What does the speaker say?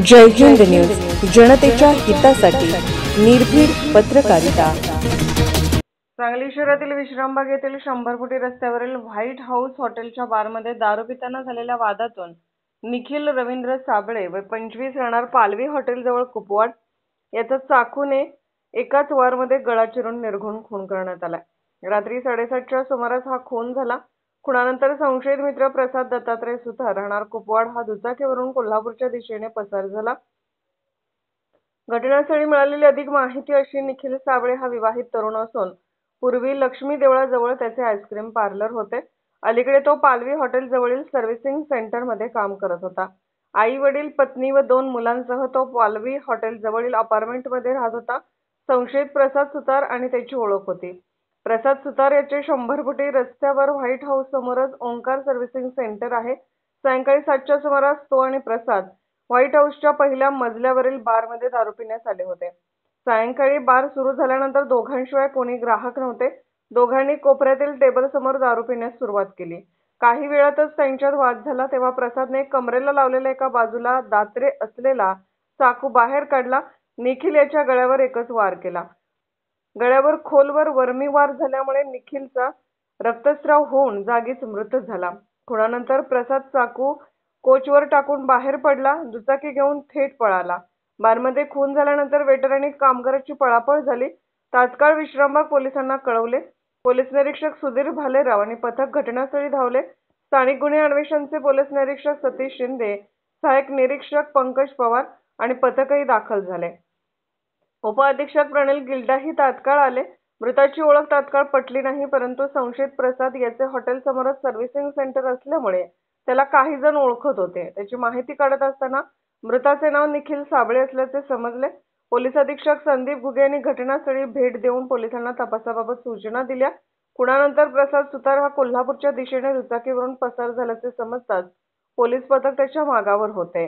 जय Hind news, जनतेच्या हितासाठी निर्भीड पत्रकारिता। सांगली शहरातील विश्रामबाग येथील 100 फुटी रस्त्यावरील व्हाईट हाऊस हॉटेलच्या बारमध्ये दारू पिताना झालेल्या वादातून निखिल रवींद्र साबळे व 25 राहणार पालवी हॉटेल जवळ कुपवाड याचा चाकूने एकाच वारमध्ये गळा चिरून निर्घृण खून करण्यात आला। रात्री 7:30च्या सुमारास हा खून झाला। खुनानंतर संशयित मित्र प्रसाद दत्तात्रय सुतार राहणार कुपवाड हा दुचाकीवरून कोल्हापूरच्या दिशेने पसार झाला। घटनास्थळी मिळालेली अधिक माहिती अशी, निखिल साबळे हा विवाहित तरुण असून पूर्वी लक्ष्मी देवळाजवळ त्याचे आईस्क्रीम पार्लर होते। अलीकडे तो पालवी हॉटेल जवळील सर्व्हिसिंग सेंटर मध्ये काम करत होता। आई वडील, पत्नी व 2 मुलांसह तो पालवी हॉटेल जवळील अपार्टमेंट मध्ये राहत होता। संशयित प्रसाद सुतार आणि त्याची ओळख होती। प्रसाद सुतार याचे 100 फुटी रस्त्यावर व्हाईट हाऊस समोरच ओंकार सर्व्हिसिंग सेंटर आहे। सायंकाळी 7च्या सुमारास तो आणि प्रसाद व्हाईट हाऊसच्या पहिल्या मजल्यावरील बारमध्ये दारू पिण्यास आले होते। सायंकाळी बार सुरू झाल्यानंतर दोघांशिवाय कोणी ग्राहक नव्हते। दोघांनी कोपऱ्यातील टेबल समोर दारू पिण्यास सुरुवात केली। काही वेळातच त्यांच्यात वाद झाला। तेव्हा प्रसादने कमरेला लावलेला एका बाजूला दात्रे असलेला चाकू बाहेर काढला। निखिल याच्या गळ्यावर एकच वार केला। गळ्यावर खोलवर वर्मी वार झाल्यामुळे निखिलचा रक्तस्राव होऊन जागीच मृत झाला। खुनानंतर प्रसाद चाकू कोचवर टाकून बाहेर पडला। दुचाकी घेऊन थेट पळाला। बारमध्ये खून झाल्यानंतर वेटर आणि कामगाराची पळापळ झाली। तात्काळ विश्रामबाग पोलिसांना कळवले। पोलीस निरीक्षक सुधीर भालेराव आणि पथक घटनास्थळी धावले। स्थानिक गुन्हे अन्वेषणचे पोलीस निरीक्षक सतीश शिंदे, सहाय्यक निरीक्षक पंकज पवार आणि पथकही दाखल झाले। उप-अधीक्षक प्रणिल गिल्डाही तात्काळ आले। मृताची ओळख तात्काळ पटली नाही, परंतु संशयित प्रसाद याचे हॉटेल समोरच सर्व्हिसिंग सेंटर असल्यामुळे त्याला काही जण ओळखत होते। त्याची माहिती काढत असताना मृताचे नाव निखिल साबळे असल्याचे समजले। पोलीस अधीक्षक संदीप घुगे यांनी घटनास्थळी भेट देऊन पोलिसांना तपासाबाबत सूचना दिल्या। खुनानंतर प्रसाद सुतार हा कोल्हापूरच्या दिशेने दुचाकीवरून पसार झाल्याचे समजताच पोलीस पथक त्याच्या मागावर होते।